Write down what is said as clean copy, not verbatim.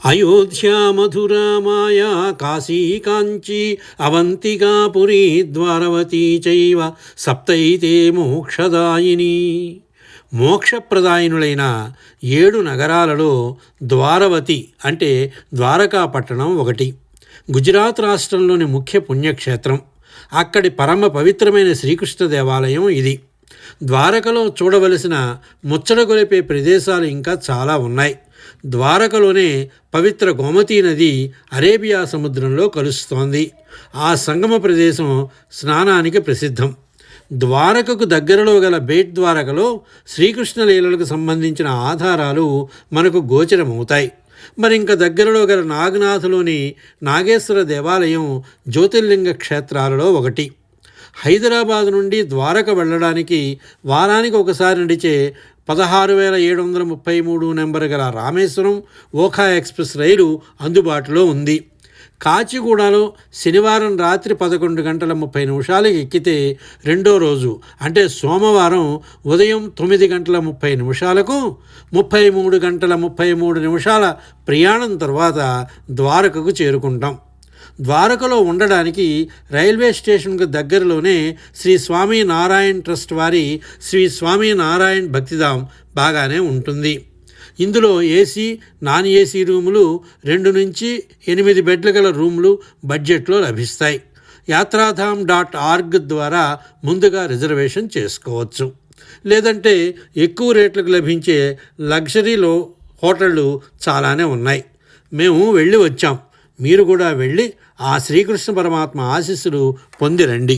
అయోధ్యా మధురా మాయా కాశీ కాంచీ అవంతికా పురీ ద్వారవతీ చైవ సప్తైతే మోక్షదాయిని. మోక్షప్రదాయినులైన 7 నగరాలలో ద్వారవతి అంటే ద్వారకా పట్టణం ఒకటి. గుజరాత్ రాష్ట్రంలోని ముఖ్య పుణ్యక్షేత్రం. అక్కడి పరమ పవిత్రమైన శ్రీకృష్ణ దేవాలయం ఇది. ద్వారకలో చూడవలసిన ముచ్చటగొలిపే ప్రదేశాలు ఇంకా చాలా ఉన్నాయి. ద్వారకలోనే పవిత్ర గోమతీ నది అరేబియా సముద్రంలో కలుస్తోంది. ఆ సంగమ ప్రదేశం స్నానానికి ప్రసిద్ధం. ద్వారకకు దగ్గరలో గల బేట్ ద్వారకలో శ్రీకృష్ణ లీలలకు సంబంధించిన ఆధారాలు మనకు గోచరమవుతాయి. మరింక దగ్గరలో గల నాగనాథులోని నాగేశ్వర దేవాలయం జ్యోతిర్లింగ క్షేత్రాలలో ఒకటి. హైదరాబాద్ నుండి ద్వారక వెళ్ళడానికి వారానికి ఒకసారి నడిచే 16,733 నెంబర్ గల రామేశ్వరం ఓఖా ఎక్స్ప్రెస్ రైలు అందుబాటులో ఉంది. కాచిగూడలో శనివారం రాత్రి 11:30 ఎక్కితే రెండో రోజు అంటే సోమవారం ఉదయం 9:30 33:33 ప్రయాణం తర్వాత ద్వారకకు చేరుకుంటాం. ద్వారకలో ఉండడానికి రైల్వే స్టేషన్కు దగ్గరలోనే శ్రీ స్వామి నారాయణ్ ట్రస్ట్ వారి శ్రీ స్వామి నారాయణ్ భక్తిధామ్ బాగానే ఉంటుంది. ఇందులో ఏసీ, నాన్ ఏసీ రూములు 2 నుంచి 8 బెడ్ల గల రూములు బడ్జెట్లో లభిస్తాయి. yatratham.org ద్వారా ముందుగా రిజర్వేషన్ చేసుకోవచ్చు. లేదంటే ఎక్కువ రేట్లకు లభించే లగ్జరీలో హోటళ్ళు చాలానే ఉన్నాయి. మేము వెళ్ళి వచ్చాం. మీరు కూడా వెళ్ళి ఆ శ్రీకృష్ణ పరమాత్మ ఆశీస్సులు పొంది రండి.